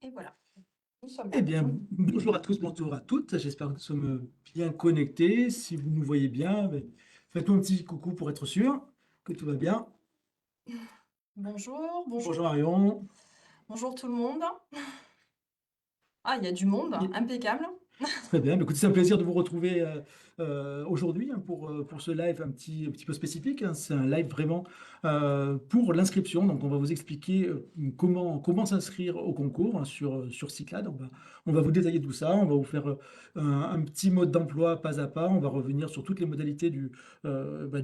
Et voilà, nous sommes Eh là. bien, bonjour à tous, bonjour à toutes. J'espère que nous sommes bien connectés. Si vous nous voyez bien, ben, faites-nous un petit coucou pour être sûr que tout va bien. Bonjour, Bonjour bonjour, Marion. bonjour tout le monde. Ah, il y a du monde, impeccable. Très bien. Écoutez, c'est un plaisir de vous retrouver aujourd'hui hein, pour ce live un petit peu spécifique, hein. C'est un live vraiment pour l'inscription. Donc, on va vous expliquer comment s'inscrire au concours hein, sur Cyclade. On va vous détailler tout ça. On va vous faire un petit mode d'emploi pas à pas. On va revenir sur toutes les modalités du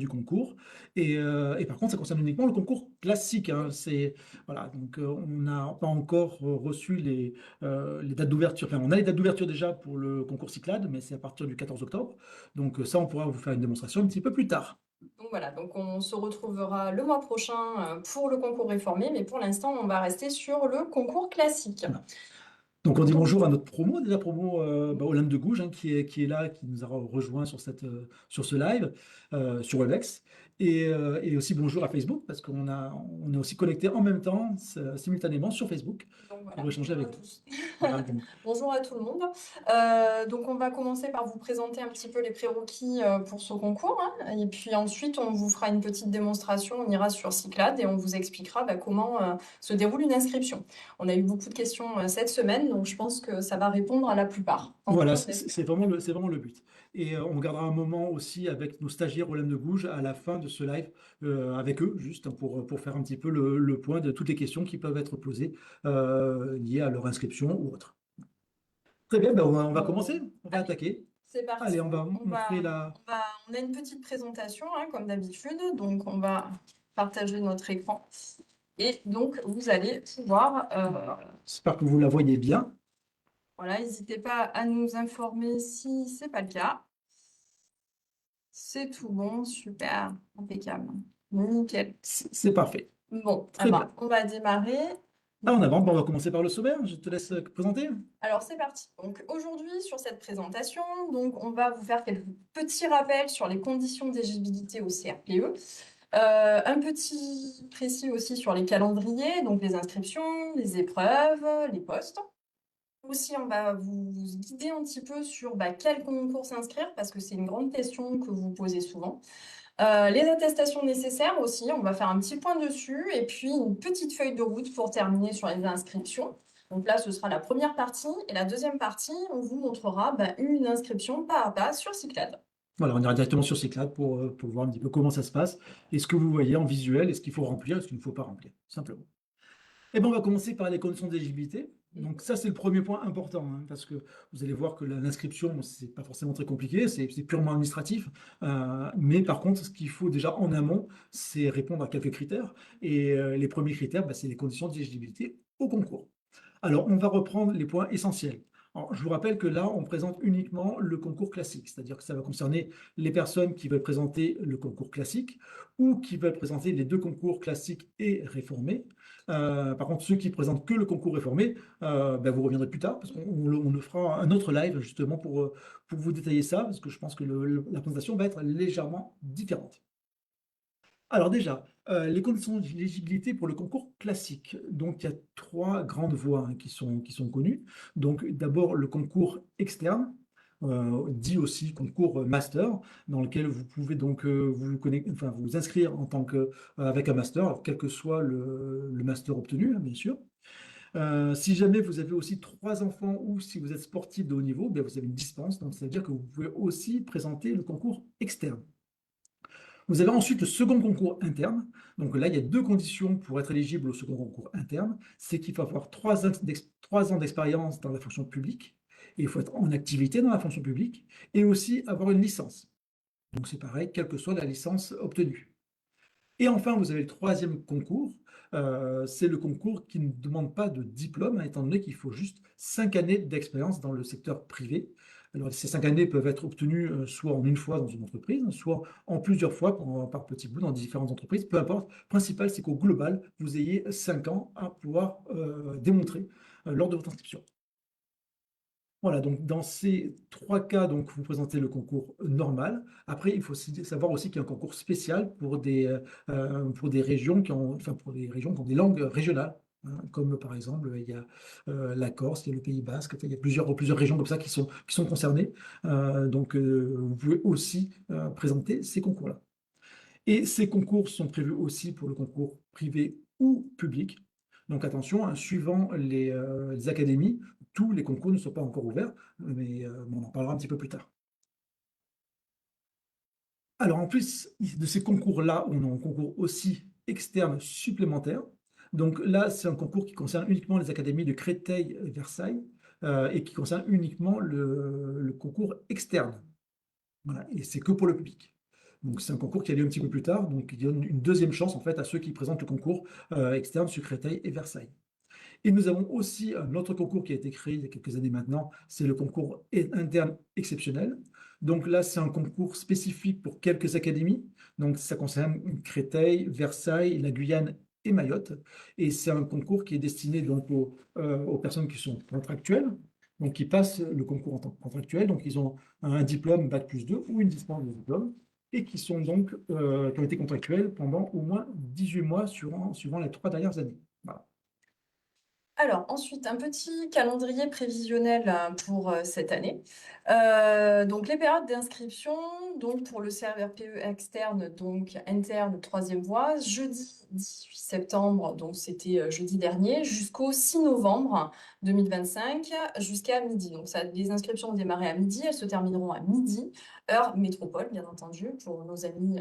concours. Et par contre, ça concerne uniquement le concours classique, hein. Voilà. Donc, on n'a pas encore reçu les dates d'ouverture. Enfin, on a les dates d'ouverture déjà pour le concours Cyclade, mais c'est à partir du 14 octobre. Donc ça, on pourra vous faire une démonstration un petit peu plus tard. Donc voilà, donc on se retrouvera le mois prochain pour le concours réformé, mais pour l'instant, on va rester sur le concours classique. Voilà. Donc on dit Donc, bonjour à notre promo, déjà promo Olympe de Gouges, hein, qui est là, qui nous a rejoint sur ce live, sur Webex. Et aussi bonjour à Facebook, parce on est aussi connecté en même temps, simultanément sur Facebook, donc pour voilà, échanger bonjour à avec vous. tous. Voilà, donc, Bonjour à tout le monde. Donc on va commencer par vous présenter un petit peu les prérequis pour ce concours, hein. Et puis ensuite, on vous fera une petite démonstration. On ira sur Cyclade et on vous expliquera comment se déroule une inscription. On a eu beaucoup de questions cette semaine, donc je pense que ça va répondre à la plupart. En tout voilà, cas, on espère. c'est vraiment le but. Et on gardera un moment aussi avec nos stagiaires Olympe de Gouges à la fin de ce live avec eux, juste hein, pour faire un petit peu le point de toutes les questions qui peuvent être posées liées à leur inscription ou autre. Très bien, ben on va commencer, on va Allez, attaquer. c'est Allez, parti. on va On montrer va, la... on a une petite présentation, hein, comme d'habitude. Donc, on va partager notre écran. Et donc, vous allez pouvoir, J'espère que vous la voyez bien. voilà, n'hésitez pas à nous informer si c'est pas le cas. C'est tout bon, super, impeccable. Nickel. C'est parfait. Bon, Très bien. on va démarrer. Ah, en avant, ben, on va commencer par le sommaire. Je te laisse présenter. Alors c'est parti. Donc aujourd'hui sur cette présentation, donc on va vous faire quelques petits rappels sur les conditions d'éligibilité au CRPE. Un petit précis aussi sur les calendriers, donc les inscriptions, les épreuves, les postes. Aussi, on va vous guider un petit peu sur quel concours s'inscrire, parce que c'est une grande question que vous posez souvent. Les attestations nécessaires aussi, on va faire un petit point dessus, et puis une petite feuille de route pour terminer sur les inscriptions. Donc là, ce sera la première partie, et la deuxième partie, on vous montrera une inscription pas à pas sur Cyclade. Voilà, on ira directement sur Cyclade pour voir un petit peu comment ça se passe et ce que vous voyez en visuel et ce qu'il faut remplir et ce qu'il ne faut pas remplir, simplement. Eh bien, on va commencer par les conditions d'éligibilité. Donc ça, c'est le premier point important, hein, parce que vous allez voir que l'inscription, c'est pas forcément très compliqué, c'est purement administratif. Mais par contre, ce qu'il faut déjà en amont, c'est répondre à quelques critères. Et les premiers critères, c'est les conditions d'éligibilité au concours. Alors, on va reprendre les points essentiels. Alors, je vous rappelle que là, on présente uniquement le concours classique, c'est-à-dire que ça va concerner les personnes qui veulent présenter le concours classique ou qui veulent présenter les deux concours classiques et réformés. Par contre, ceux qui présentent que le concours réformé, vous reviendrez plus tard parce qu'on le fera un autre live justement pour vous détailler ça, parce que je pense que la présentation va être légèrement différente. Alors déjà, les conditions d'éligibilité pour le concours classique. Donc, il y a trois grandes voies hein, qui sont connues. Donc, d'abord, le concours externe, dit aussi concours master, dans lequel vous pouvez donc enfin, vous inscrire en tant avec un master, alors, quel que soit le master obtenu, hein, bien sûr. Si jamais vous avez aussi trois enfants ou si vous êtes sportif de haut niveau, bien, vous avez une dispense, donc ça veut dire que vous pouvez aussi présenter le concours externe. Vous avez ensuite le second concours interne. Donc là, il y a deux conditions pour être éligible au second concours interne. C'est qu'il faut avoir 3 ans d'expérience dans la fonction publique, et il faut être en activité dans la fonction publique, et aussi avoir une licence. Donc c'est pareil, quelle que soit la licence obtenue. Et enfin, vous avez le troisième concours. C'est le concours qui ne demande pas de diplôme, hein, étant donné qu'il faut juste 5 années d'expérience dans le secteur privé. Alors, ces 5 années peuvent être obtenues soit en une fois dans une entreprise, soit en plusieurs fois par petits bouts dans différentes entreprises. Peu importe. Le principal, c'est qu'au global, vous ayez 5 ans à pouvoir démontrer lors de votre inscription. Voilà, donc dans ces trois cas, donc vous présentez le concours normal. Après, il faut savoir aussi qu'il y a un concours spécial pour des régions qui ont, enfin pour des régions qui ont des langues régionales. hein, comme par exemple, il y a la Corse, il y a le Pays Basque, enfin, il y a plusieurs régions comme ça qui sont concernées. Donc, vous pouvez aussi présenter ces concours-là. Et ces concours sont prévus aussi pour le concours privé ou public. Donc attention, hein, suivant les académies, tous les concours ne sont pas encore ouverts, mais on en parlera un petit peu plus tard. Alors en plus de ces concours-là, on a un concours aussi externe supplémentaire. Donc là, c'est un concours qui concerne uniquement les académies de Créteil et Versailles et qui concerne uniquement le concours externe. Voilà, et c'est que pour le public. Donc c'est un concours qui a lieu un petit peu plus tard, donc il donne une deuxième chance en fait à ceux qui présentent le concours externe sur Créteil et Versailles. Et nous avons aussi un autre concours qui a été créé il y a quelques années maintenant, c'est le concours interne exceptionnel. Donc là, c'est un concours spécifique pour quelques académies. Donc ça concerne Créteil, Versailles, la Guyane et Mayotte. Et c'est un concours qui est destiné donc aux personnes qui sont contractuelles, donc qui passent le concours en tant que contractuels. Donc ils ont un diplôme Bac+2 ou une dispense de diplôme et qui sont donc qui ont été contractuels pendant au moins 18 mois suivant les 3 dernières années. Voilà. Alors, ensuite, un petit calendrier prévisionnel pour cette année. Donc, les périodes d'inscription, donc pour le CRPE externe, donc interne, troisième voie, jeudi 18 septembre, donc c'était jeudi dernier, jusqu'au 6 novembre 2025, jusqu'à midi. Donc, ça, les inscriptions ont démarré à midi, elles se termineront à midi, heure métropole, bien entendu, pour nos amis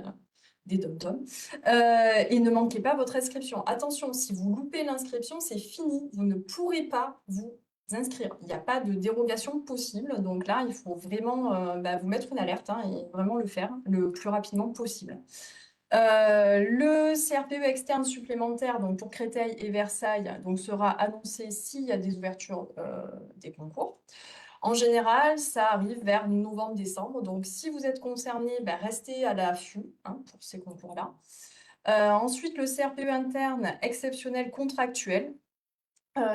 des dom-toms. Et ne manquez pas votre inscription. Attention, si vous loupez l'inscription, c'est fini. Vous ne pourrez pas vous inscrire. Il n'y a pas de dérogation possible. Donc là, il faut vraiment vous mettre une alerte hein, et vraiment le faire le plus rapidement possible. Le CRPE externe supplémentaire donc pour Créteil et Versailles donc, sera annoncé s'il y a des ouvertures des concours. En général, ça arrive vers novembre-décembre. Donc, si vous êtes concerné, restez à l'affût hein, pour ces concours-là. Ensuite, le CRPE interne exceptionnel contractuel,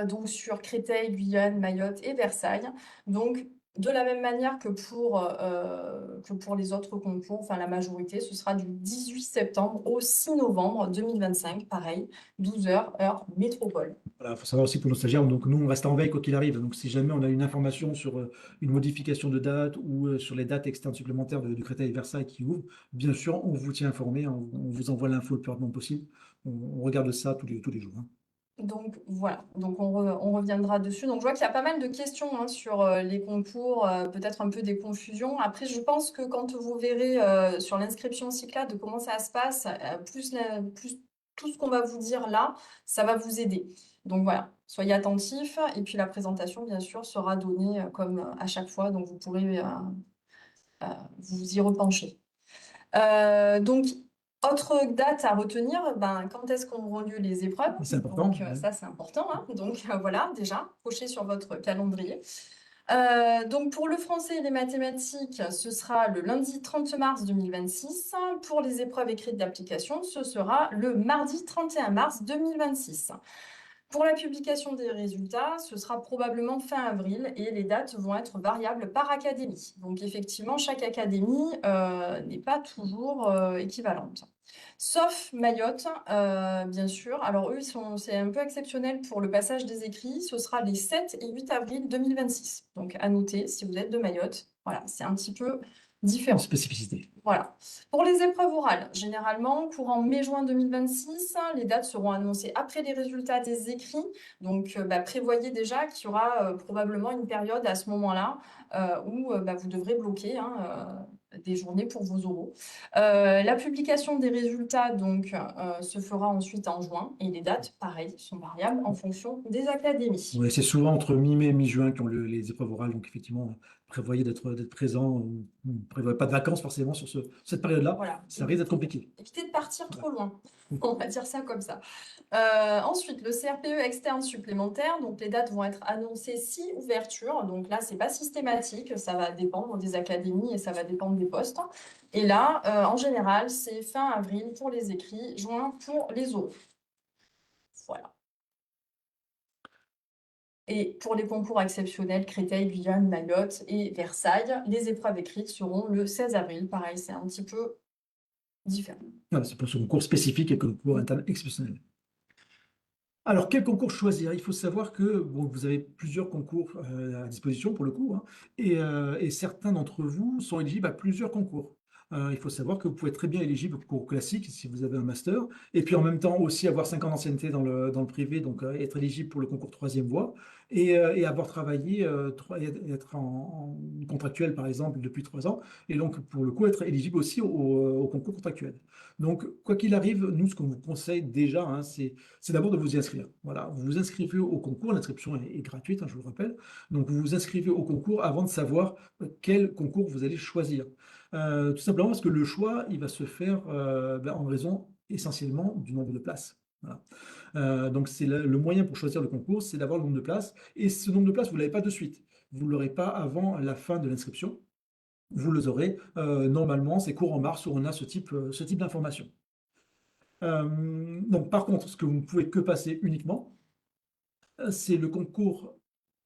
donc sur Créteil, Guyane, Mayotte et Versailles. Donc, de la même manière que pour les autres concours, enfin la majorité, ce sera du 18 septembre au 6 novembre 2025, pareil, 12 heures, heure métropole. Voilà, il faut savoir aussi pour nos stagiaires, donc nous, on reste en veille quoi qu'il arrive. Donc, si jamais on a une information sur une modification de date ou sur les dates externes supplémentaires de Créteil et Versailles qui ouvrent, bien sûr, on vous tient informé, hein, on vous envoie l'info le plus rapidement possible. On regarde ça tous les jours, hein. Donc voilà, donc on reviendra dessus. Donc je vois qu'il y a pas mal de questions hein, sur les concours, peut-être un peu des confusions. Après, je pense que quand vous verrez sur l'inscription Cyclade de comment ça se passe, plus tout ce qu'on va vous dire là, ça va vous aider. Donc voilà, soyez attentifs. Et puis la présentation, bien sûr, sera donnée comme à chaque fois, donc vous pourrez vous y repencher. Donc, autre date à retenir, quand est-ce qu'on auront lieu les épreuves? C'est important. Donc, Ouais. ça, c'est important. Hein. Donc, voilà, déjà, cochez sur votre calendrier. Donc, pour le français et les mathématiques, ce sera le lundi 30 mars 2026. Pour les épreuves écrites d'application, ce sera le mardi 31 mars 2026. Pour la publication des résultats, ce sera probablement fin avril et les dates vont être variables par académie. Donc effectivement, chaque académie n'est pas toujours équivalente. Sauf Mayotte, bien sûr. Alors eux, c'est un peu exceptionnel pour le passage des écrits. Ce sera les 7 et 8 avril 2026. Donc à noter, si vous êtes de Mayotte, voilà, c'est un petit peu Une différent. spécificité. Voilà. Pour les épreuves orales, généralement, courant mai-juin 2026, les dates seront annoncées après les résultats des écrits. Donc, prévoyez déjà qu'il y aura probablement une période à ce moment-là où vous devrez bloquer hein, des journées pour vos oraux. La publication des résultats donc, se fera ensuite en juin et les dates, pareil, sont variables en fonction des académies. Ouais, c'est souvent entre mi-mai et mi-juin qui ont les épreuves orales. Donc, effectivement, prévoyez d'être présent. Ne prévoyez pas de vacances forcément sur cette période-là. Voilà. Ça risque d'être compliqué. Évitez de partir Voilà. trop loin. On va dire ça comme ça. Ensuite, le CRPE externe supplémentaire, donc les dates vont être annoncées si ouverture. Donc là, c'est pas systématique, ça va dépendre des académies et ça va dépendre des postes. Et là, en général, c'est fin avril pour les écrits, juin pour les oraux. Voilà. Et pour les concours exceptionnels, Créteil, Guyane, Mayotte et Versailles, les épreuves écrites seront le 16 avril. Pareil, c'est un petit peu différent. Voilà, c'est pour ce concours spécifique et concours interne exceptionnel. Alors, quel concours choisir? Il faut savoir que bon, vous avez plusieurs concours à disposition pour le coup, hein, et certains d'entre vous sont éligibles à plusieurs concours. Il faut savoir que vous pouvez être très bien éligible au concours classique si vous avez un master, et puis en même temps aussi avoir 5 ans d'ancienneté dans le privé, donc être éligible pour le concours troisième voie, et avoir travaillé, et être en contractuel par exemple depuis 3 ans, et donc pour le coup être éligible aussi au concours contractuel. Donc, quoi qu'il arrive, nous, ce qu'on vous conseille déjà, hein, c'est d'abord de vous y inscrire. Voilà, vous vous inscrivez au concours, l'inscription est gratuite, hein, je vous le rappelle. Donc vous vous inscrivez au concours avant de savoir quel concours vous allez choisir. Tout simplement parce que le choix, il va se faire en raison essentiellement du nombre de places. Voilà. Donc c'est le moyen pour choisir le concours, c'est d'avoir le nombre de places. Et ce nombre de places, vous ne l'avez pas de suite. Vous ne l'aurez pas avant la fin de l'inscription. Vous les aurez normalement, c'est courant mars où on a ce type d'information. Donc, par contre, ce que vous ne pouvez que passer uniquement, c'est le concours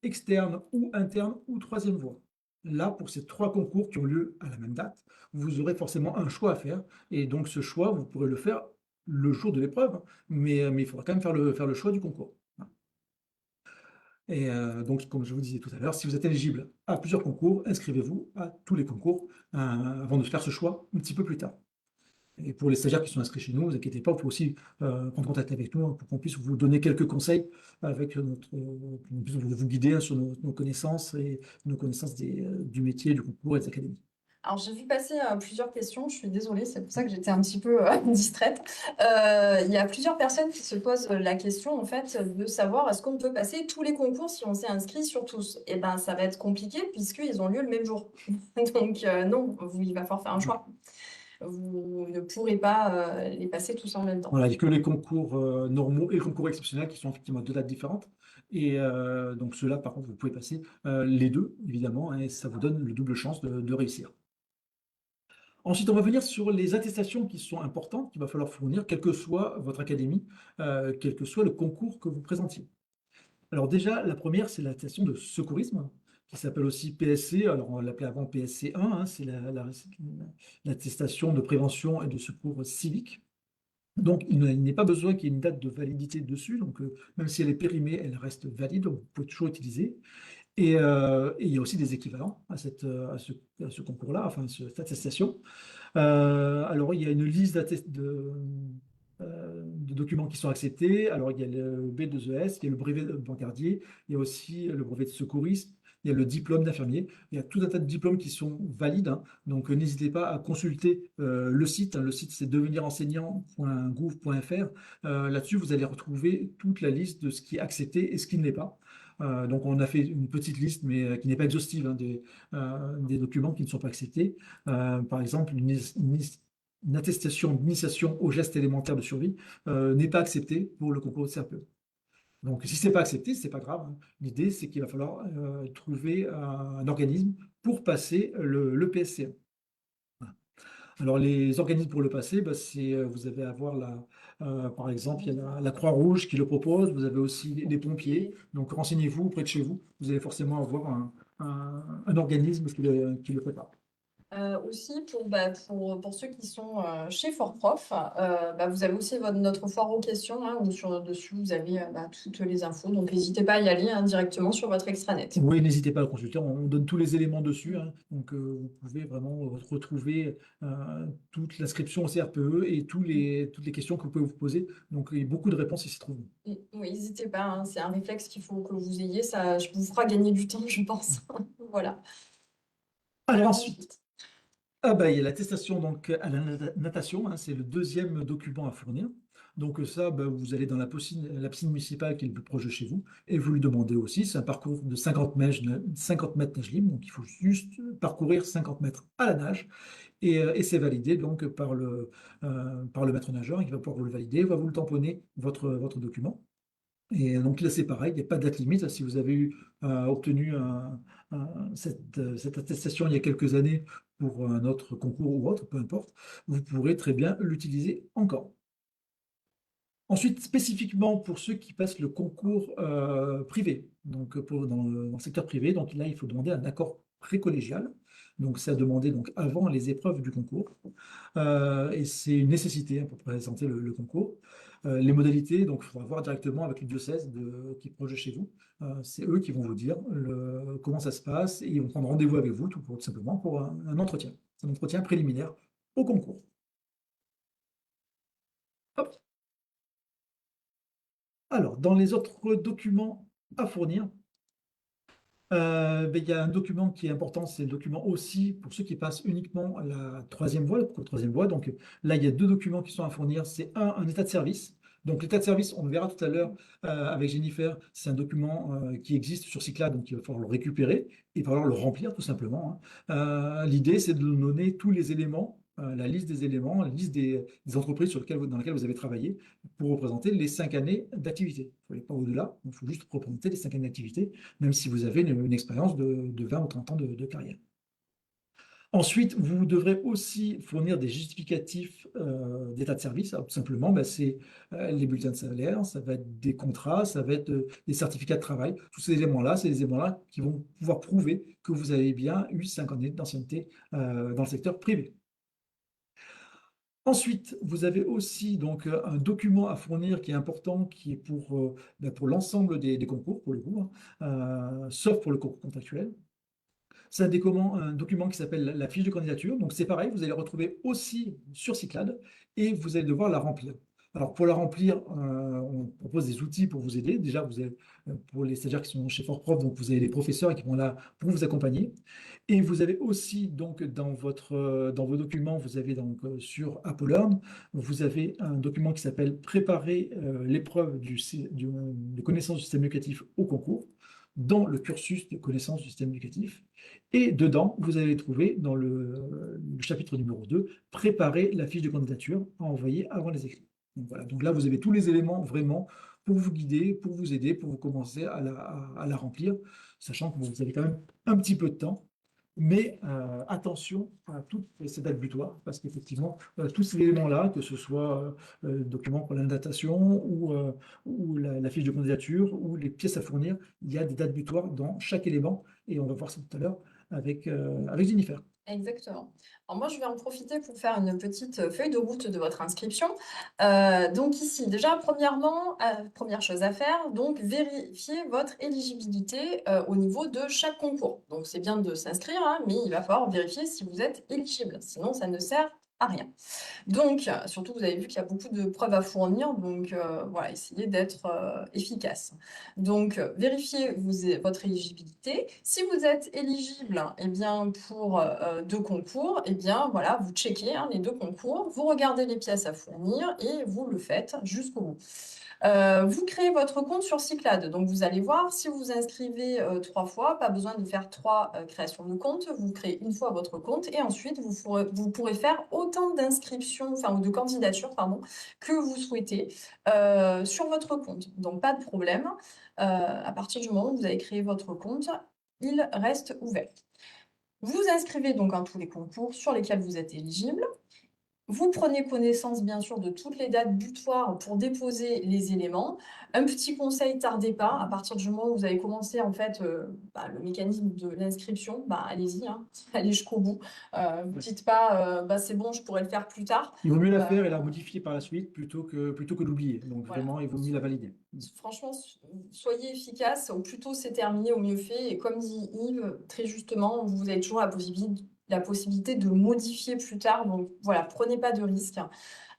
externe ou interne ou troisième voie. Là, pour ces 3 concours qui ont lieu à la même date, vous aurez forcément un choix à faire. Et donc, ce choix, vous pourrez le faire le jour de l'épreuve, mais il faudra quand même faire le choix du concours. Et donc, comme je vous disais tout à l'heure, si vous êtes éligible à plusieurs concours, inscrivez-vous à tous les concours avant de faire ce choix un petit peu plus tard. Et pour les stagiaires qui sont inscrits chez nous, ne vous inquiétez pas, vous pouvez aussi prendre contact avec nous, hein, pour qu'on puisse vous donner quelques conseils avec pour qu'on puisse vous guider, hein, sur nos connaissances et nos connaissances du métier, du concours et des académies. Alors, j'ai vu passer plusieurs questions, je suis désolée, c'est pour ça que j'étais un petit peu distraite. Il y a plusieurs personnes qui se posent la question, en fait, de savoir est-ce qu'on peut passer tous les concours si on s'est inscrit sur tous? Eh ben, ça va être compliqué puisqu'ils ont lieu le même jour. Donc, non, il va falloir faire un choix. Vous ne pourrez pas les passer tous en même temps. Voilà, il n'y a que les concours normaux et le concours exceptionnel qui sont effectivement à 2 dates différentes. Et donc ceux-là, par contre, vous pouvez passer les deux, évidemment, et ça vous donne le double chance de réussir. Ensuite, on va venir sur les attestations qui sont importantes, qu'il va falloir fournir, quelle que soit votre académie, quel que soit le concours que vous présentiez. Alors déjà, la première, c'est l'attestation de secourisme, qui s'appelle aussi PSC. Alors on l'appelait avant PSC 1, hein, c'est l'attestation de prévention et de secours civique. Donc il n'est pas besoin qu'il y ait une date de validité dessus. Donc même si elle est périmée, elle reste valide, donc vous pouvez toujours utiliser. Et il y a aussi des équivalents à ce concours-là, enfin cette attestation. Alors, il y a une liste de documents qui sont acceptés. Alors, il y a le B2ES, il y a le brevet de bancardier, il y a aussi le brevet de secouriste, il y a le diplôme d'infirmier. Il y a tout un tas de diplômes qui sont valides, hein. Donc, n'hésitez pas à consulter le site, hein. Le site, c'est devenirenseignant.gouv.fr. Là-dessus, vous allez retrouver toute la liste de ce qui est accepté et ce qui ne l'est pas. Donc, on a fait une petite liste, mais qui n'est pas exhaustive, hein, des documents qui ne sont pas acceptés. Par exemple, une attestation d'initiation aux gestes élémentaires de survie n'est pas acceptée pour le concours de CRPE. Donc, si ce n'est pas accepté, ce n'est pas grave, hein. L'idée, c'est qu'il va falloir trouver un organisme pour passer le PSC1. Voilà. Alors, les organismes pour le passer, bah, vous avez à avoir par exemple, il y a la Croix-Rouge qui le propose, vous avez aussi les pompiers. Donc, renseignez-vous près de chez vous, vous allez forcément avoir un organisme qui le prépare. Aussi, pour ceux qui sont chez Fort-Prof, vous avez aussi notre foire aux questions, hein, où dessus vous avez toutes les infos. Donc, n'hésitez pas à y aller, hein, directement sur votre extranet. Oui, n'hésitez pas à le consulter, on donne tous les éléments dessus, hein. Donc vous pouvez vraiment retrouver toute l'inscription au CRPE et toutes les questions que vous pouvez vous poser. Donc il y a beaucoup de réponses ici trouvent. Oui, n'hésitez pas, hein, c'est un réflexe qu'il faut que vous ayez. Ça vous fera gagner du temps, je pense. Voilà. Alors Alors ensuite, il y a l'attestation donc à la natation, hein, c'est le deuxième document à fournir. Donc ça, vous allez dans la piscine municipale qui est le plus proche de chez vous et vous le demandez aussi. C'est un parcours de 50 mètres, 50 mètres nage libre, donc il faut juste parcourir 50 mètres à la nage et c'est validé donc par le maître nageur qui va pouvoir vous le valider, il va vous le tamponner votre document. Et donc là, c'est pareil, il n'y a pas de date limite. Si vous avez obtenu cette attestation il y a quelques années pour un autre concours ou autre, peu importe, vous pourrez très bien l'utiliser encore. Ensuite, spécifiquement pour ceux qui passent le concours privé, donc dans le secteur privé, donc là, il faut demander un accord précollégial. Donc, c'est à demander donc, avant les épreuves du concours. Et c'est une nécessité hein, pour présenter le concours. Les modalités, donc, il faudra voir directement avec le diocèse qui est proche de chez vous. C'est eux qui vont vous dire comment ça se passe et ils vont prendre rendez-vous avec vous tout simplement pour un entretien. C'est un entretien préliminaire au concours. Hop. Alors, dans les autres documents à fournir, il y a un document qui est important, c'est le document aussi pour ceux qui passent uniquement la troisième voie, le troisième voie. Donc là, il y a deux documents qui sont à fournir. C'est un état de service. Donc l'état de service, on le verra tout à l'heure avec Jennifer, c'est un document qui existe sur Cyclades, donc il va falloir le récupérer et il va falloir le remplir tout simplement, hein. L'idée, c'est de nous donner tous les éléments, la liste des éléments, la liste des entreprises dans lesquelles vous avez travaillé pour représenter les 5 années d'activité. Il ne faut aller pas au-delà, il faut juste représenter les 5 années d'activité même si vous avez une expérience de 20 ou 30 ans de carrière. Ensuite, vous devrez aussi fournir des justificatifs d'état de service. Alors, tout simplement, c'est les bulletins de salaire, ça va être des contrats, ça va être des certificats de travail. Tous ces éléments-là, c'est des éléments-là qui vont pouvoir prouver que vous avez bien eu 5 années d'ancienneté dans le secteur privé. Ensuite, vous avez aussi donc un document à fournir qui est important, qui est pour l'ensemble des concours, pour le coup, hein, sauf pour le concours contractuel. C'est un document qui s'appelle la fiche de candidature. Donc c'est pareil, vous allez le retrouver aussi sur Cyclades et vous allez devoir la remplir. Alors pour la remplir, on propose des outils pour vous aider. Déjà, vous avez, pour les stagiaires qui sont chez Fort-Prof, donc vous avez les professeurs qui vont là pour vous accompagner. Et vous avez aussi donc dans vos documents, vous avez donc sur Apolloorn, vous avez un document qui s'appelle Préparer l'épreuve de connaissance du système éducatif au concours dans le cursus de connaissance du système éducatif. Et dedans, vous allez trouver dans le chapitre numéro 2, préparer la fiche de candidature à envoyer avant les écrits. Donc, voilà. Donc là, vous avez tous les éléments vraiment pour vous guider, pour vous aider, pour vous commencer à la remplir, sachant que vous avez quand même un petit peu de temps. Mais attention à toutes ces dates butoirs, parce qu'effectivement, tous ces éléments-là, que ce soit le document pour la datation ou la fiche de candidature ou les pièces à fournir, il y a des dates butoirs dans chaque élément, et on va voir ça tout à l'heure avec Jennifer. Exactement. Alors moi, je vais en profiter pour faire une petite feuille de route de votre inscription. Donc ici, déjà, premièrement, première chose à faire, donc vérifier votre éligibilité au niveau de chaque concours. Donc c'est bien de s'inscrire, hein, mais il va falloir vérifier si vous êtes éligible. Sinon, ça ne sert à rien. Donc, surtout, vous avez vu qu'il y a beaucoup de preuves à fournir, donc voilà, essayez d'être efficace. Donc, vérifiez votre éligibilité. Si vous êtes éligible eh bien, pour deux concours, eh bien, voilà, vous checkez hein, les deux concours, vous regardez les pièces à fournir et vous le faites jusqu'au bout. Vous créez votre compte sur Cyclades. Donc, vous allez voir, si vous vous inscrivez 3 fois, pas besoin de faire 3 créations de compte. Vous créez une fois votre compte et ensuite, vous pourrez faire autant d'inscriptions, enfin, ou de candidatures, pardon, que vous souhaitez sur votre compte. Donc, pas de problème. À partir du moment où vous avez créé votre compte, il reste ouvert. Vous inscrivez donc à tous les concours sur lesquels vous êtes éligible. Vous prenez connaissance, bien sûr, de toutes les dates butoirs pour déposer les éléments. Un petit conseil, tardez pas. À partir du moment où vous avez commencé, en fait, le mécanisme de l'inscription, allez-y, hein, allez jusqu'au bout. Vous dites pas, c'est bon, je pourrais le faire plus tard. Il vaut mieux la faire et la modifier par la suite plutôt que l'oublier. Donc Voilà. vraiment, il vaut mieux la valider. Franchement, soyez efficace. Au plus tôt c'est terminé, au mieux fait. Et comme dit Yves, très justement, vous avez toujours la possibilité de modifier plus tard. Donc voilà, prenez pas de risques.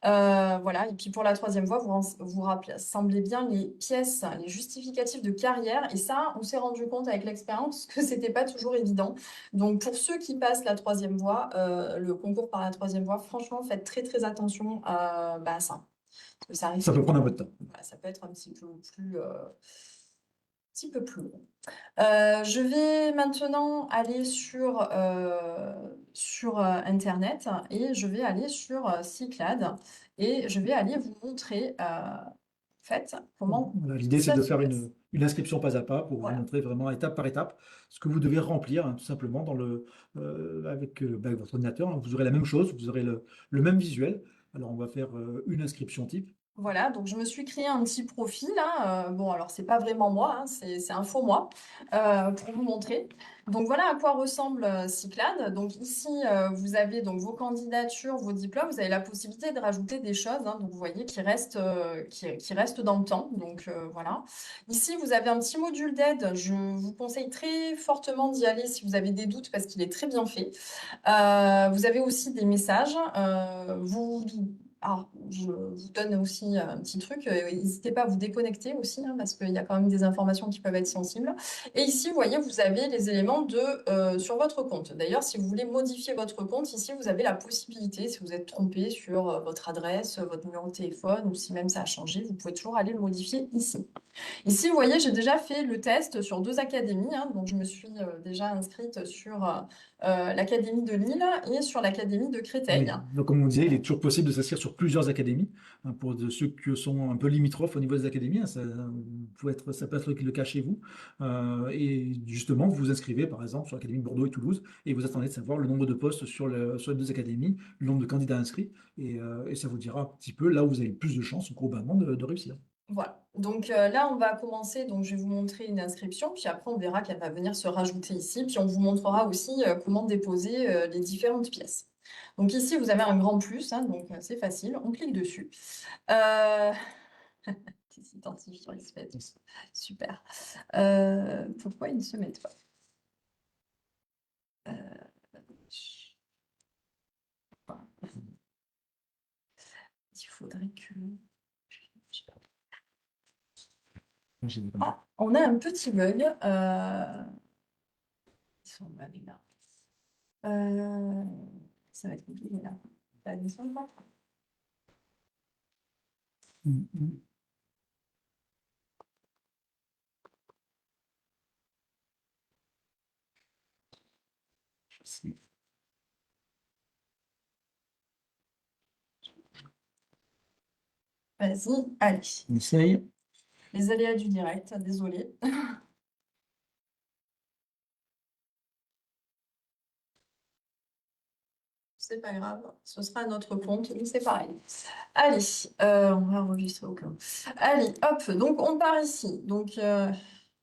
Voilà. Et puis pour la troisième voie, vous rassemblez bien les pièces, les justificatifs de carrière. Et ça, on s'est rendu compte avec l'expérience que c'était pas toujours évident. Donc pour ceux qui passent la troisième voie, le concours par la troisième voie, franchement, faites très très attention à ça. Parce que ça risque Ça peut prendre un peu de temps. voilà, ça peut être un petit peu plus long. Je vais maintenant aller sur Internet et je vais aller sur Cyclades et je vais aller vous montrer en fait comment Voilà, l'idée, c'est ça de se faire passe. une inscription pas à pas pour vous Voilà. montrer vraiment étape par étape ce que vous devez remplir, hein, tout simplement, avec votre ordinateur, hein. Vous aurez la même chose, vous aurez le même visuel. Alors, on va faire une inscription type. Voilà, donc je me suis créé un petit profil, hein, bon, alors c'est pas vraiment moi, hein, c'est un faux moi, pour vous montrer. Donc voilà à quoi ressemble Cyclades. Donc ici, vous avez donc vos candidatures, vos diplômes. Vous avez la possibilité de rajouter des choses, hein, donc vous voyez qui restent dans le temps. Donc voilà. Ici, vous avez un petit module d'aide. Je vous conseille très fortement d'y aller si vous avez des doutes parce qu'il est très bien fait. Vous avez aussi des messages. Alors, je vous donne aussi un petit truc. N'hésitez pas à vous déconnecter aussi, hein, parce qu'il y a quand même des informations qui peuvent être sensibles. Et ici, vous voyez, vous avez les éléments sur votre compte. D'ailleurs, si vous voulez modifier votre compte, ici, vous avez la possibilité, si vous êtes trompé sur votre adresse, votre numéro de téléphone, ou si même ça a changé, vous pouvez toujours aller le modifier ici. Ici, vous voyez, j'ai déjà fait le test sur 2 académies, hein, donc je me suis déjà inscrite sur l'académie de Lille et sur l'académie de Créteil. Oui, donc comme on disait, il est toujours possible de s'inscrire sur plusieurs académies. Pour ceux qui sont un peu limitrophes au niveau des académies, hein, ça peut être le cas chez vous. Et justement, vous vous inscrivez par exemple sur l'académie de Bordeaux et Toulouse et vous attendez de savoir le nombre de postes sur les deux académies, le nombre de candidats inscrits, et ça vous dira un petit peu là où vous avez le plus de chances, globalement, de réussir. Voilà. Donc là, on va commencer. Donc, je vais vous montrer une inscription, puis après, on verra qu'elle va venir se rajouter ici. Puis, on vous montrera aussi comment déposer les différentes pièces. Donc, ici, vous avez un grand plus, hein, donc c'est facile. On clique dessus. Euh... Identifiant espèce. Super. Pourquoi ils ne se mettent pas? Voilà. Il faudrait que... Ah, on a un petit bug. Ils sont là. Euh, Ça va être compliqué là. La descente, là. Mhm. Vas-y, allez. On essaye. Les aléas du direct, désolé. C'est pas grave, ce sera à notre compte, mais c'est pareil. Allez, on va enregistrer au cas où. Allez, hop, donc on part ici. Donc,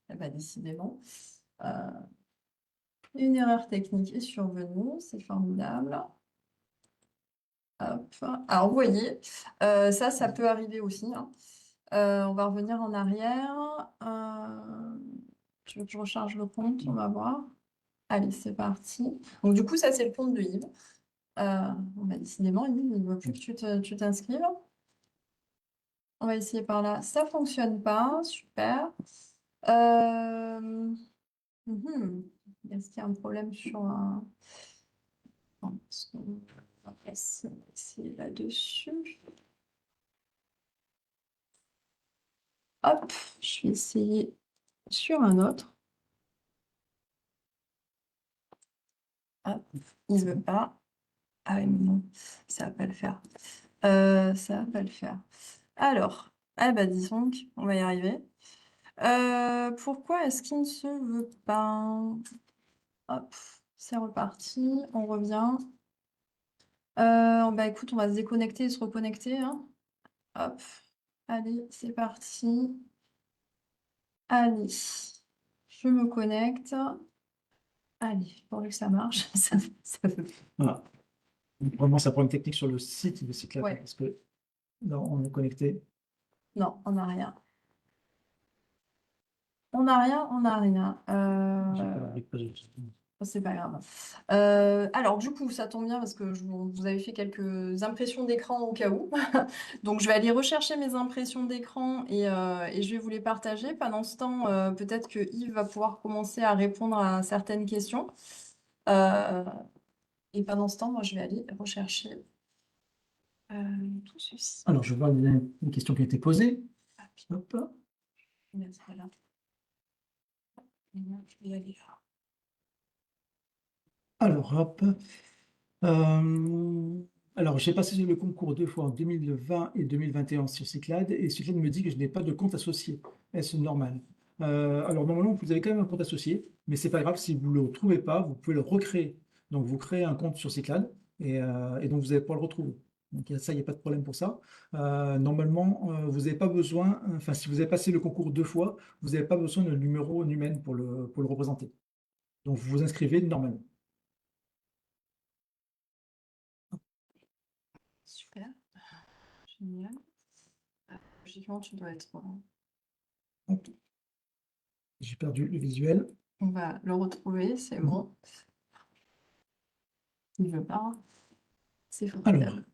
décidément, euh, une erreur technique est survenue, c'est formidable. Hop. Alors, vous voyez, ça peut arriver aussi, hein. On va revenir en arrière. Tu veux que je recharge le compte? On va voir. Allez, c'est parti. Donc, du coup, ça, c'est le compte de Yves. Décidément, Yves, il ne veut plus que tu t'inscrives. On va essayer par là. Ça ne fonctionne pas. Super. Euh, Est-ce qu'il y a un problème sur un... Non, parce qu'on va essayer là-dessus. Hop, je vais essayer sur un autre. Hop, il ne veut pas. Ah oui, mais non, ça va pas le faire. Ça va pas le faire. Alors, disons qu'on va y arriver. Pourquoi est-ce qu'il ne se veut pas? Hop, c'est reparti, on revient. Écoute, on va se déconnecter et se reconnecter, hein. Hop, allez, c'est parti. Allez, je me connecte. Allez, pour que ça marche, ça veut. Voilà. Vraiment, ça prend une technique sur le site de Cyclade, Ouais, parce que là, on est connecté. non, on n'a rien. On n'a rien, on n'a rien. J'ai pas la brique, pas du tout. C'est pas grave. Alors, du coup, ça tombe bien parce que vous avez fait quelques impressions d'écran au cas où. Donc, je vais aller rechercher mes impressions d'écran et je vais vous les partager. Pendant ce temps, peut-être que Yves va pouvoir commencer à répondre à certaines questions. Euh, et pendant ce temps, moi, je vais aller rechercher tout ceci. Alors, je vois les questions qui ont été posées. Ah, puis, Hop. je vais mettre là. Et moi, je vais aller là. Alors, hop. Euh, alors, j'ai passé le concours 2 fois en 2020 et 2021 sur Cyclade, et Cyclade me dit que je n'ai pas de compte associé. Est-ce normal? Alors, normalement, vous avez quand même un compte associé, mais c'est pas grave, si vous ne le trouvez pas, vous pouvez le recréer. Donc, vous créez un compte sur Cyclade, et donc vous allez pouvoir le retrouver. Donc ça, il n'y a pas de problème pour ça. Normalement, vous n'avez pas besoin, enfin, si vous avez passé le concours 2 fois, vous n'avez pas besoin de numéro NUMEN pour le représenter. Donc vous vous inscrivez normalement. Super, génial. Logiquement, tu dois être. Hop, j'ai perdu le visuel. On va le retrouver, c'est bon. Il ne veut pas. C'est Alors, formidable.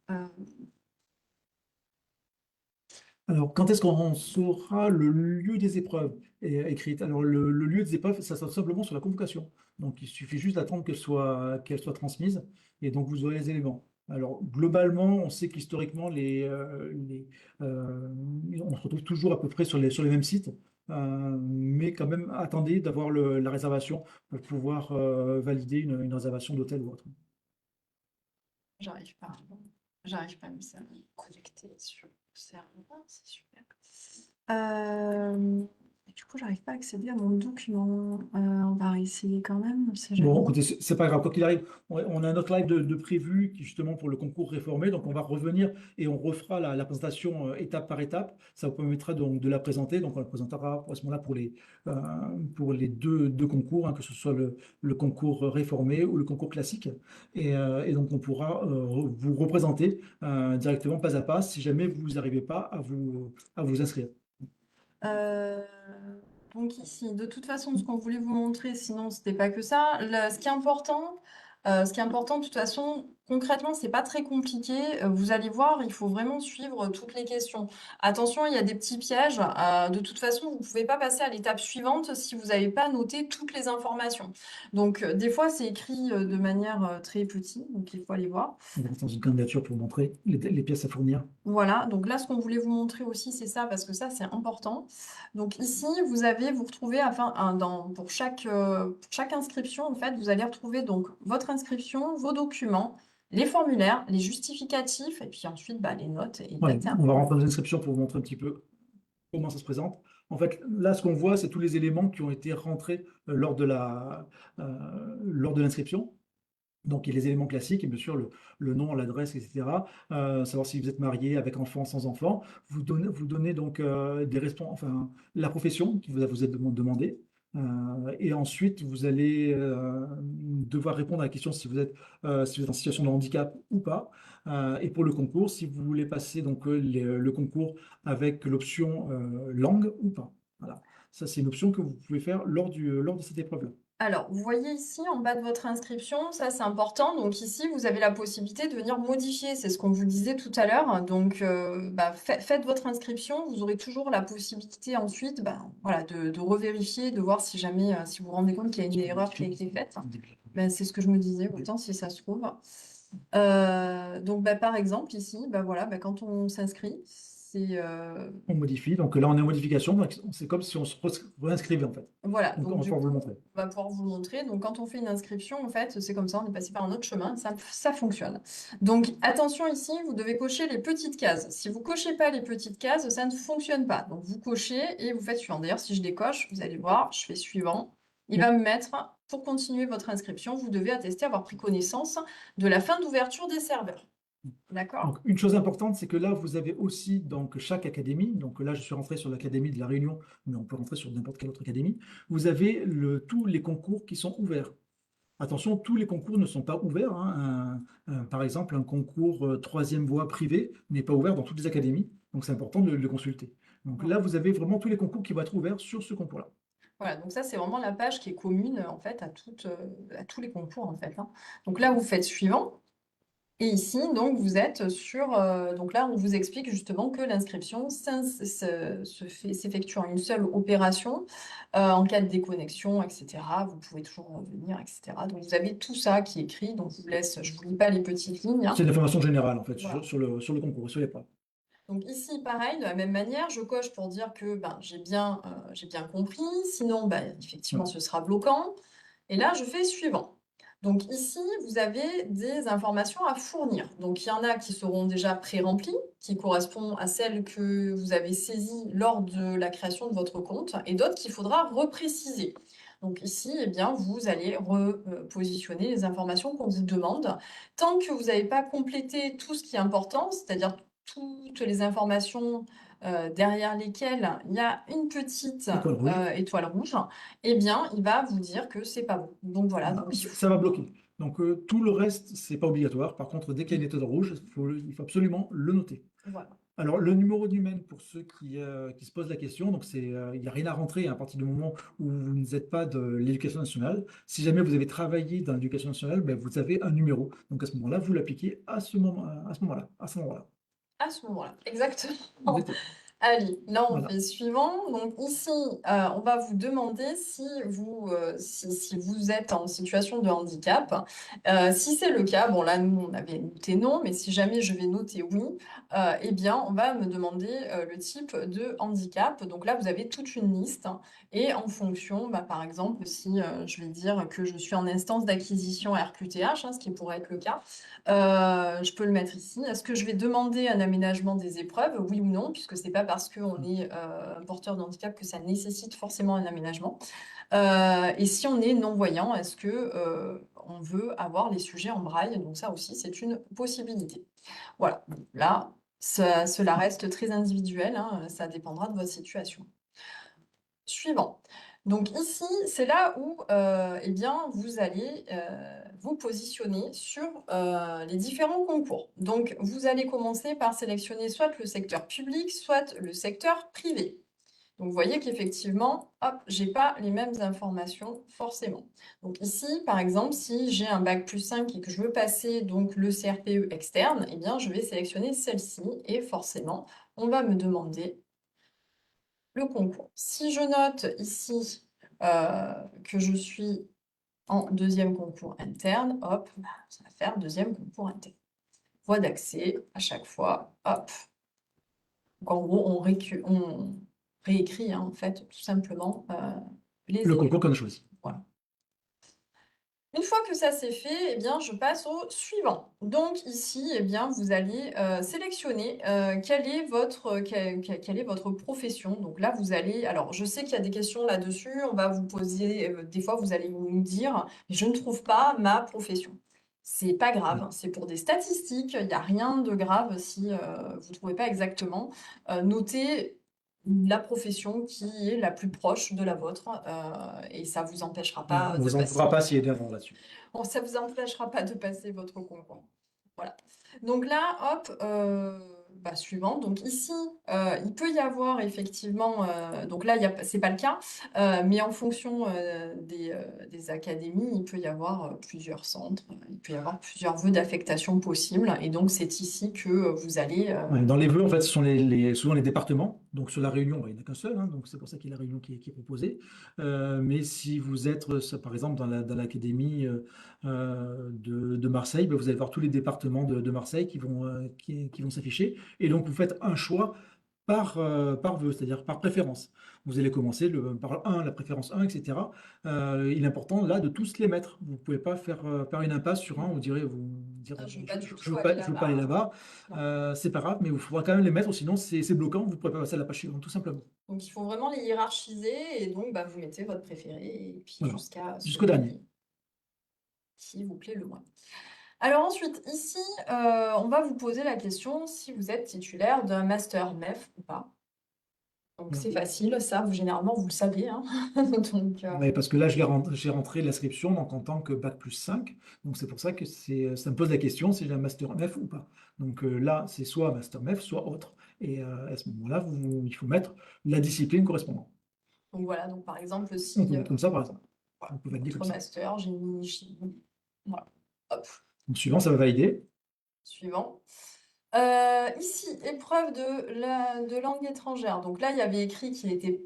Alors, quand est-ce qu'on saura le lieu des épreuves écrites? Alors, le lieu des épreuves, ça sera simplement sur la convocation. Donc, il suffit juste d'attendre qu'elle soit transmise et donc vous aurez les éléments. Alors, globalement, on sait qu'historiquement, on se retrouve toujours à peu près sur les mêmes sites, mais quand même, attendez d'avoir la réservation pour pouvoir valider une réservation d'hôtel ou autre. J'arrive pas. J'arrive pas à me connecter sur le serveur, c'est super. Du coup, j'arrive pas à accéder à mon document. On va réessayer quand même, on sait jamais. Bon, écoutez, c'est pas grave. Quoi qu'il arrive, on a un autre live de prévu justement pour le concours réformé. Donc, on va revenir et on refera la présentation étape par étape. Ça vous permettra donc de la présenter. Donc, on la présentera à ce moment-là pour les deux concours, hein, que ce soit le concours réformé ou le concours classique. Et donc, on pourra vous représenter directement pas à pas si jamais vous n'arrivez pas à vous inscrire. Euh, donc ici, de toute façon, ce qu'on voulait vous montrer, sinon c'était pas que ça. Ce qui est important, de toute façon, concrètement, c'est pas très compliqué. Vous allez voir, il faut vraiment suivre toutes les questions. Attention, il y a des petits pièges. De toute façon, vous pouvez pas passer à l'étape suivante si vous n'avez pas noté toutes les informations. Donc, des fois, c'est écrit de manière très petite, donc il faut aller voir. On va dans une candidature pour montrer les pièces à fournir. Voilà, donc là, ce qu'on voulait vous montrer aussi, c'est ça, parce que ça, c'est important. Donc ici, vous retrouvez, pour chaque inscription, en fait, vous allez retrouver donc votre inscription, vos documents, les formulaires, les justificatifs, et puis ensuite, bah, les notes et Ouais, les termes. on va rentrer dans les inscriptions pour vous montrer un petit peu comment ça se présente. En fait, là, ce qu'on voit, c'est tous les éléments qui ont été rentrés lors de l'inscription. Donc, il y a les éléments classiques, et bien sûr, le nom, l'adresse, etc. Savoir si vous êtes marié, avec enfant, sans enfant. Vous donnez donc enfin, la profession qui vous êtes demandée. Et ensuite, vous allez devoir répondre à la question si vous êtes en situation de handicap ou pas. Et pour le concours, si vous voulez passer donc le concours avec l'option langue ou pas. Voilà. Ça, c'est une option que vous pouvez faire lors de cette épreuve-là. Alors, vous voyez ici en bas de votre inscription, ça c'est important. Donc ici, vous avez la possibilité de venir modifier, c'est ce qu'on vous disait tout à l'heure. Donc, bah, faites votre inscription, vous aurez toujours la possibilité ensuite, bah, voilà, de revérifier, de voir si jamais, si vous vous rendez compte qu'il y a une erreur qui a été faite. Ben, c'est ce que je me disais, autant si ça se trouve. Donc, bah, par exemple, ici, bah, voilà, bah, quand on s'inscrit, c'est On modifie. Donc là, on est en modification. Donc, c'est comme si on se réinscrivait, en fait. voilà. Donc, on Donc, va du pouvoir vous le coup, montrer. on va pouvoir vous le montrer. Donc, quand on fait une inscription, en fait, c'est comme ça, on est passé par un autre chemin, ça fonctionne. Donc, attention ici, vous devez cocher les petites cases. Si vous cochez pas les petites cases, ça ne fonctionne pas. Donc, vous cochez et vous faites suivant. D'ailleurs, si je décoche, vous allez voir, je fais suivant. Il va me mettre, pour continuer votre inscription, vous devez attester avoir pris connaissance de la fin d'ouverture des serveurs. D'accord? Donc, une chose importante, c'est que là, vous avez aussi donc, chaque académie. Donc là, je suis rentré sur l'académie de La Réunion, mais on peut rentrer sur n'importe quelle autre académie. Vous avez tous les concours qui sont ouverts. Attention, tous les concours ne sont pas ouverts, hein. Par exemple, un concours troisième voie privée n'est pas ouvert dans toutes les académies. Donc, c'est important de le consulter. Donc là, vous avez vraiment tous les concours qui vont être ouverts sur ce concours-là. Voilà, donc ça, c'est vraiment la page qui est commune, en fait, à tous les concours, en fait, hein. Donc là, vous faites suivant. Et ici, donc, vous êtes sur... donc là, on vous explique justement que l'inscription s'effectue en une seule opération. En cas de déconnexion, etc., vous pouvez toujours revenir, etc. Donc, vous avez tout ça qui est écrit. Donc, je vous lis pas les petites lignes, hein. C'est l'information générale, en fait, Voilà. sur le concours, sur l'épreuve. Donc ici, pareil, de la même manière, je coche pour dire que ben, j'ai bien compris. Sinon, ben, effectivement, ce sera bloquant. Et là, je fais suivant. Donc ici, vous avez des informations à fournir. Donc il y en a qui seront déjà pré-remplies, qui correspondent à celles que vous avez saisies lors de la création de votre compte, et d'autres qu'il faudra repréciser. Donc ici, eh bien, vous allez repositionner les informations qu'on vous demande. Tant que vous n'avez pas complété tout ce qui est important, c'est-à-dire toutes les informations derrière lesquelles il y a une petite Étoile rouge. étoile rouge, eh bien, il va vous dire que c'est pas bon. Donc voilà, Voilà, donc ça va bloquer. Donc tout le reste, c'est pas obligatoire. Par contre, dès qu'il y a une étoile rouge, il faut absolument le noter. voilà. Alors, le numéro d'humaine, pour ceux qui se posent la question, donc il n'y a rien à rentrer, hein, à partir du moment où vous n'êtes pas de l'éducation nationale. Si jamais vous avez travaillé dans l'éducation nationale, ben, vous avez un numéro. Donc à ce moment-là, vous l'appliquez à ce moment-là. À ce moment-là, exactement. Exactement. Allez, là on Voilà. fait suivant. Donc ici, on va vous demander si vous êtes en situation de handicap. Si c'est le cas, bon là nous on avait noté non, mais si jamais je vais noter oui, eh bien on va me demander le type de handicap. Donc là vous avez toute une liste, hein, et en fonction, bah, par exemple si je vais dire que je suis en instance d'acquisition RQTH, hein, ce qui pourrait être le cas, je peux le mettre ici. Est-ce que je vais demander un aménagement des épreuves? Oui ou non, puisque c'est pas parce qu'on est un porteur de handicap que ça nécessite forcément un aménagement. Et si on est non-voyant, est-ce que on veut avoir les sujets en braille? Donc ça aussi, c'est une possibilité. Voilà. Là, cela reste très individuel, hein, ça dépendra de votre situation. Suivant. Donc ici, c'est là où eh bien, vous allez vous positionner sur les différents concours. Donc vous allez commencer par sélectionner soit le secteur public, soit le secteur privé. Donc vous voyez qu'effectivement, hop, j'ai pas les mêmes informations forcément. Donc ici, par exemple, si j'ai un bac plus 5 et que je veux passer donc le CRPE externe, eh bien je vais sélectionner celle-ci et forcément, on va me demander le concours. Si je note ici que je suis en deuxième concours interne, hop, bah, ça va faire deuxième concours interne. Voie d'accès à chaque fois, hop. Donc en gros, on réécrit, hein, en fait tout simplement les Le éléments. concours qu'on a choisi. Voilà. Une fois que ça c'est fait, eh bien, je passe au suivant. Donc ici, eh bien, vous allez sélectionner quelle est votre profession. Donc là, vous allez... Alors, je sais qu'il y a des questions là-dessus. On va vous poser... des fois, vous allez nous dire, je ne trouve pas ma profession. C'est pas grave, hein, c'est pour des statistiques. Il n'y a rien de grave si vous ne trouvez pas exactement. Notez la profession qui est la plus proche de la vôtre et ça vous empêchera Voilà. pas On de vous en passer. voudra pas s'il y a d'erreur là-dessus. Bon, ça vous empêchera pas de passer votre concours. Voilà. Donc là, hop, bah, suivant. Donc ici, il peut y avoir effectivement, donc là, c'est pas le cas, mais en fonction des académies, il peut y avoir plusieurs centres, il peut y avoir plusieurs vœux d'affectation possibles. Et donc, c'est ici que vous allez. Ouais, dans les vœux, en fait, ce sont souvent les départements. Donc, sur la Réunion, bah, il n'y en a qu'un seul, hein, donc c'est pour ça qu'il y a la Réunion qui est proposée. Mais si vous êtes, par exemple, dans l'académie de Marseille, bah, vous allez voir tous les départements de Marseille qui vont s'afficher. Et donc, vous faites un choix par vœu, c'est-à-dire par préférence. Vous allez commencer par la préférence 1, etc. Il est important là de tous les mettre. Vous ne pouvez pas faire une impasse sur un, vous dire Ah, je ne veux pas du je tout veux aller pas, je veux pas aller là-bas. là-bas. Non. C'est pas grave, mais il faudra quand même les mettre, sinon c'est bloquant, vous ne pourrez pas passer à la page suivante, tout simplement. Donc, il faut vraiment les hiérarchiser et donc, bah, vous mettez votre préféré et puis Voilà, jusqu'à jusqu'au celui dernier. qui vous plaît le moins. Alors ensuite, ici, on va vous poser la question si vous êtes titulaire d'un master MEF ou pas. Donc Voilà. c'est facile, ça, généralement, vous le savez, hein. Donc, Ouais, parce que là, j'ai rentré l'inscription donc, en tant que bac plus 5. Donc c'est pour ça que ça me pose la question si j'ai un master MEF ou pas. Donc là, c'est soit master MEF, soit autre. Et à ce moment-là, il faut mettre la discipline correspondante. voilà, donc par exemple, On si peut mettre comme ça, par exemple. voilà, On peut valider comme votre ça. master, génie, chimie, voilà, hop, Donc suivant, ça va valider. suivant. Ici, épreuve de langue étrangère. Donc là, il y avait écrit qu'il n'était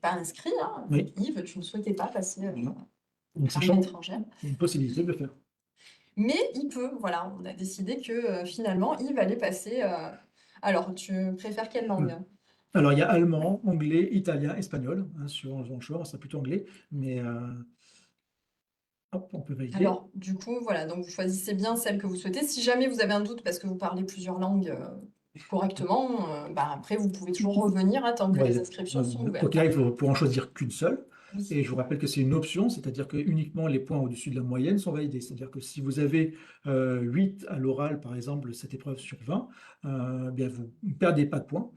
pas inscrit, hein. Donc Oui. Yves, tu ne souhaitais pas passer Voilà. Donc langue sachant étrangère. qu'il y a une possibilité de le faire. Mais il peut, voilà, on a décidé que finalement, Yves allait passer. Alors, tu préfères quelle Ouais. langue? Alors, il y a allemand, anglais, italien, espagnol. Hein, sur le choix, on sera plutôt anglais. Mais hop, on peut valider. Alors, du coup, voilà, donc vous choisissez bien celle que vous souhaitez. Si jamais vous avez un doute parce que vous parlez plusieurs langues correctement, bah, après, vous pouvez toujours revenir, hein, tant que les Ouais, inscriptions sont quoi ouvertes, qu'il hein. arrive, pour en choisir qu'une seule. Oui. Et je vous rappelle que c'est une option, c'est-à-dire que uniquement les points au-dessus de la moyenne sont validés. C'est-à-dire que si vous avez 8 à l'oral, par exemple, cette épreuve sur 20, bien vous ne perdez pas de points.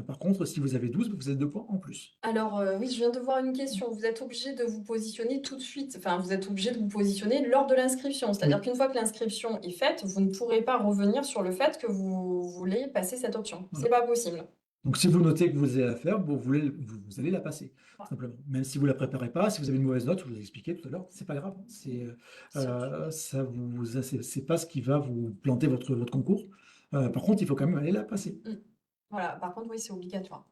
Par contre, si vous avez 12, vous avez 2 points en plus. Alors, oui, je viens de voir une question. Vous êtes obligé de vous positionner tout de suite. Enfin, vous êtes obligé de vous positionner lors de l'inscription. C'est-à-dire Oui. qu'une fois que l'inscription est faite, vous ne pourrez pas revenir sur le fait que vous voulez passer cette option. C'est Voilà. pas possible. Donc, si vous notez que vous avez la faire, vous allez la passer, tout simplement. Même si vous ne la préparez pas, si vous avez une mauvaise note, je vous l'ai expliqué tout à l'heure, c'est pas grave. C'est pas ce qui va vous planter votre concours. Par contre, il faut quand même aller la passer. Mm. Voilà, par contre, oui, c'est obligatoire.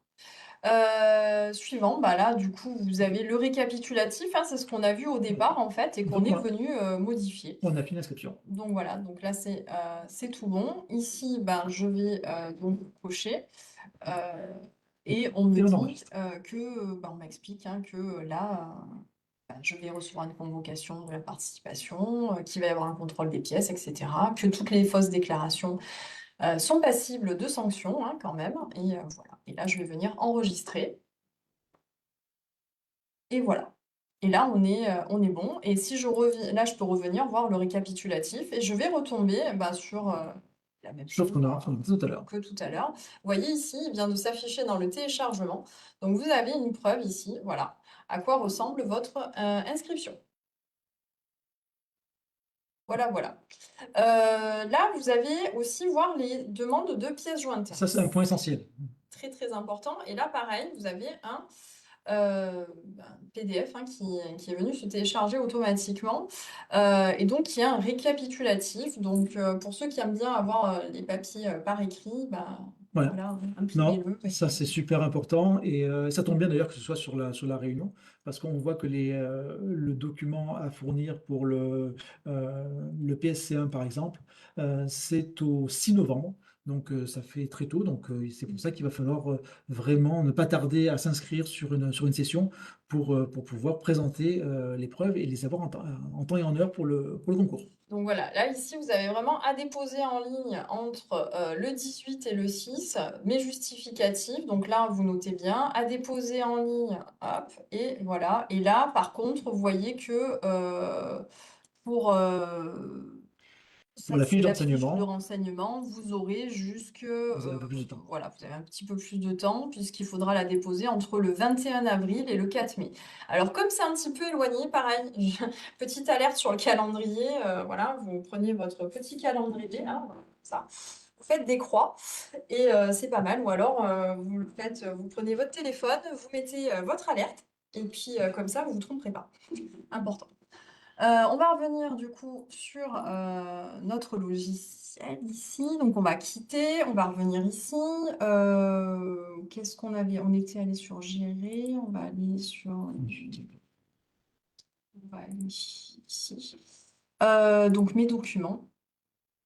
Suivant, bah là, du coup, vous avez le récapitulatif, hein, c'est ce qu'on a vu au départ, en fait, et qu'on Donc, est venu modifier. on a fini l'inscription. Donc voilà, donc là, c'est tout bon. Ici, ben, je vais donc cocher. euh, et on me Et on dit enregistre. on m'explique hein, que là, je vais recevoir une convocation de la participation, qu'il va y avoir un contrôle des pièces, etc. Que toutes les fausses déclarations sont passibles de sanctions hein, quand même. Et voilà. Et là, je vais venir enregistrer. Et voilà. Et là, on est bon. Et si je reviens, là, je peux revenir voir le récapitulatif et je vais retomber bah, sur la même Sauf chose qu'on a fait tout à l'heure. que tout à l'heure. Vous voyez ici, il vient de s'afficher dans le téléchargement. Donc, vous avez une preuve ici, voilà, à quoi ressemble votre inscription. Voilà, voilà. Là, vous avez aussi voir les demandes de pièces jointes. Ça, c'est un point essentiel. Très, très important. Et là, pareil, vous avez un PDF hein, qui est venu se télécharger automatiquement et donc qui est un récapitulatif. Donc, pour ceux qui aiment bien avoir les papiers par écrit, bah, Voilà. voilà, Non, imprimez-le. ça c'est super important et ça tombe bien d'ailleurs que ce soit sur la réunion parce qu'on voit que le document à fournir pour le PSC1 par exemple, c'est au 6 novembre, donc ça fait très tôt, donc c'est pour ça qu'il va falloir vraiment ne pas tarder à s'inscrire sur une session pour pouvoir présenter les preuves et les avoir en temps et en heure pour le concours. Donc voilà, là ici vous avez vraiment à déposer en ligne entre le 18 et le 6 mes justificatifs. Donc là vous notez bien, à déposer en ligne, hop, et voilà. Et là par contre vous voyez que pour Pour ça la fiche c'est la fiche de d'enseignement, renseignement, vous aurez jusque vous avez un peu plus de temps. voilà, vous avez un petit peu plus de temps puisqu'il faudra la déposer entre le 21 avril et le 4 mai. Alors comme c'est un petit peu éloigné, pareil, petite alerte sur le calendrier, voilà, vous prenez votre petit calendrier là, voilà, ça. Vous faites des croix et c'est pas mal. Ou alors vous le faites, vous prenez votre téléphone, vous mettez votre alerte et puis comme ça vous vous tromperez pas. Important. On va revenir du coup sur notre logiciel ici. Donc on va quitter, on va revenir ici. Qu'est-ce qu'on avait? On était allé sur gérer, on va aller sur. On va aller ici. Donc mes documents.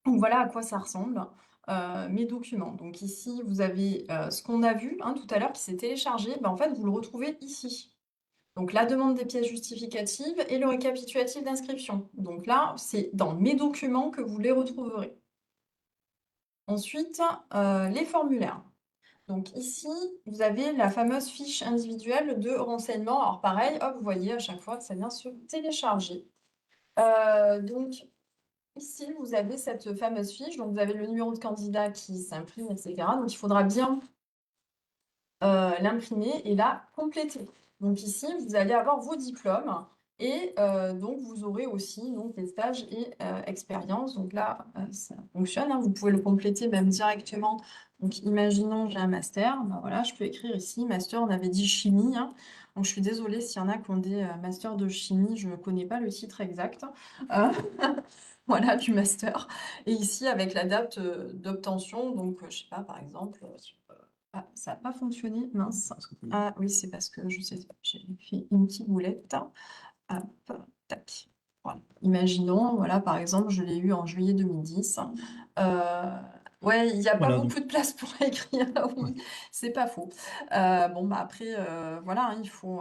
Donc voilà à quoi ça ressemble. Mes documents. Donc ici, vous avez ce qu'on a vu hein, tout à l'heure qui s'est téléchargé. Ben, en fait, vous le retrouvez ici. Donc la demande des pièces justificatives et le récapitulatif d'inscription. Donc là, c'est dans mes documents que vous les retrouverez. Ensuite, les formulaires. Donc ici, vous avez la fameuse fiche individuelle de renseignement. Alors pareil, hop, vous voyez à chaque fois que ça vient se télécharger. Donc ici, vous avez cette fameuse fiche. Donc vous avez le numéro de candidat qui s'imprime, etc. Donc il faudra bien l'imprimer et la compléter. Donc ici, vous allez avoir vos diplômes et donc vous aurez aussi donc, les stages et expériences. Donc là, ça fonctionne, hein. Vous pouvez le compléter même directement. Donc imaginons j'ai un master, ben voilà, je peux écrire ici master, on avait dit chimie, hein. Donc je suis désolée s'il y en a qui ont des masters de chimie, je ne connais pas le titre exact. Euh, voilà, du master. Et ici, avec la date d'obtention, donc je sais pas, par exemple, ah, ça n'a pas fonctionné, mince. Ah oui, c'est parce que je sais, j'ai fait une petite boulette. Hop, tac. Voilà. Imaginons, voilà, par exemple, je l'ai eu en juillet 2010. Ouais, il n'y a pas Voilà, donc beaucoup de place pour écrire, ouais. oui, c'est pas faux. Bon, bah après, voilà, hein, il faut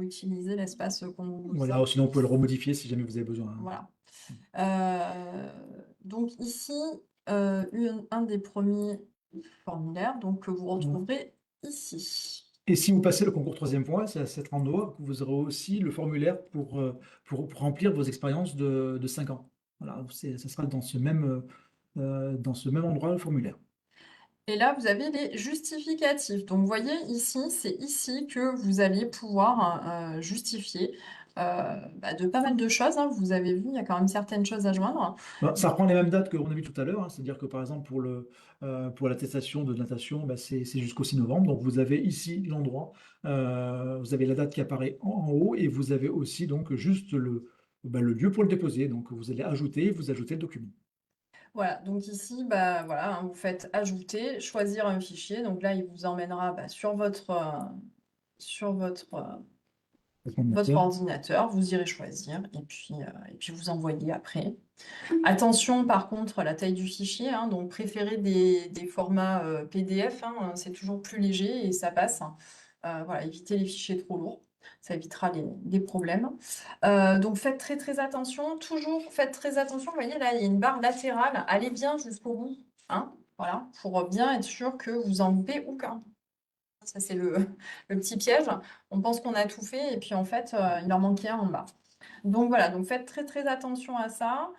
utiliser l'espace qu'on vous Voilà, a. sinon on peut le remodifier si jamais vous avez besoin, hein. Voilà. Donc ici, un des premiers formulaires donc, que vous Voilà. retrouverez ici. Et si vous passez le concours troisième point, c'est à cet endroit que vous aurez aussi le formulaire pour remplir vos expériences de 5 ans. Voilà, ça sera dans ce même endroit le formulaire. Et là, vous avez les justificatifs. Donc, vous voyez ici, c'est ici que vous allez pouvoir justifier de pas mal de choses, hein. Vous avez vu, il y a quand même certaines choses à joindre. Bah, ça reprend les mêmes dates qu'on a vues tout à l'heure, hein. C'est-à-dire que par exemple pour l'attestation de natation, bah, c'est jusqu'au 6 novembre. Donc vous avez ici l'endroit, vous avez la date qui apparaît en haut et vous avez aussi donc juste le lieu pour le déposer. Donc vous allez vous ajoutez le document. Voilà, donc ici, bah, voilà, hein, vous faites ajouter, choisir un fichier. Donc là, il vous emmènera sur votre Ordinateur. ordinateur. Vous irez choisir et puis vous envoyez après. Attention, par contre, à la taille du fichier, hein, donc préférez des formats PDF, hein, c'est toujours plus léger et ça passe. Voilà, évitez les fichiers trop lourds, ça évitera les problèmes. Donc faites très très attention, toujours faites très attention. Vous voyez là, il y a une barre latérale, allez bien jusqu'au bout, hein, voilà, pour bien être sûr que vous en loupez aucun. Ça, c'est le petit piège. On pense qu'on a tout fait et puis en fait, il en manquait un en bas. Donc voilà, donc faites très très attention à ça,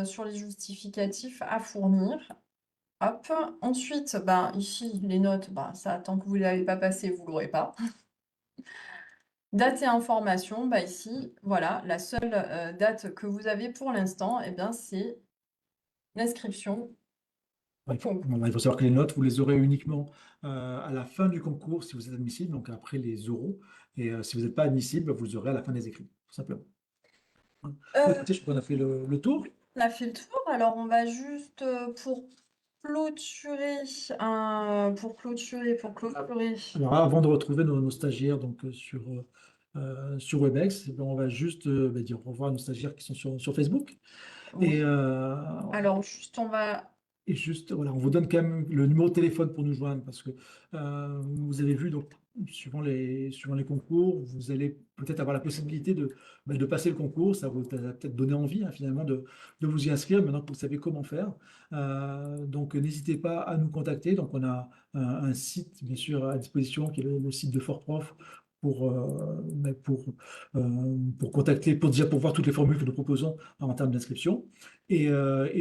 sur les justificatifs à fournir. Hop. Ensuite, ben, ici, les notes, ben, ça, tant que vous ne l'avez pas passé, vous ne l'aurez pas. Date et information, bah ici, voilà, la seule date que vous avez pour l'instant, eh bien, c'est l'inscription au Ouais, concours. il faut savoir que les notes, vous les aurez uniquement à la fin du concours si vous êtes admissible, donc après les oraux. Et si vous n'êtes pas admissible, vous aurez à la fin des écrits, tout simplement. Voilà. Bon, Euh, écoutez, je crois qu'on a fait le tour. on a fait le tour, alors on va juste clôturer, pour clôturer. Alors, avant de retrouver nos stagiaires donc, sur WebEx, eh ben, on va juste dire au revoir à nos stagiaires qui sont sur Facebook. Et, Oui. Alors juste, on va. et juste, voilà, on vous donne quand même le numéro de téléphone pour nous joindre parce que vous avez vu, donc, suivant les concours, vous allez peut-être avoir la possibilité de passer le concours. Ça vous a peut-être donné envie, hein, finalement de vous y inscrire maintenant que vous savez comment faire. Donc, n'hésitez pas à nous contacter. Donc, on a un site, bien sûr, à disposition qui est le site de Fortprof pour, mais pour contacter, pour voir toutes les formules que nous proposons en termes d'inscription. Et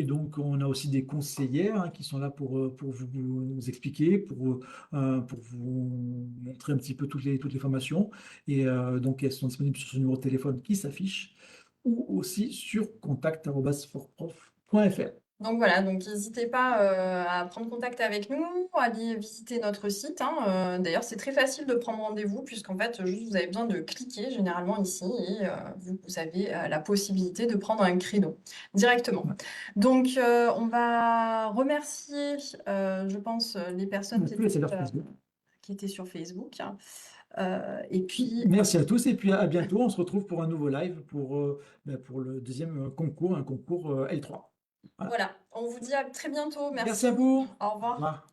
donc, on a aussi des conseillères hein, qui sont là pour vous expliquer, pour vous montrer un petit peu toutes les formations. Et donc, elles sont disponibles sur ce numéro de téléphone qui s'affiche ou aussi sur contact@fortprof.fr. Donc voilà, donc n'hésitez pas à prendre contact avec nous, à aller visiter notre site, hein. D'ailleurs, c'est très facile de prendre rendez-vous puisqu'en fait, juste vous avez besoin de cliquer généralement ici et vous avez la possibilité de prendre un créneau directement. Ouais. Donc, on va remercier, je pense, les personnes Tous les serveurs Facebook. qui étaient sur Facebook, hein. Et puis, Merci à tous et puis à bientôt. On se retrouve pour un nouveau live pour le deuxième concours, un concours L3. Voilà. voilà, on vous dit à très bientôt. Merci à Merci. vous. Au Au revoir. revoir.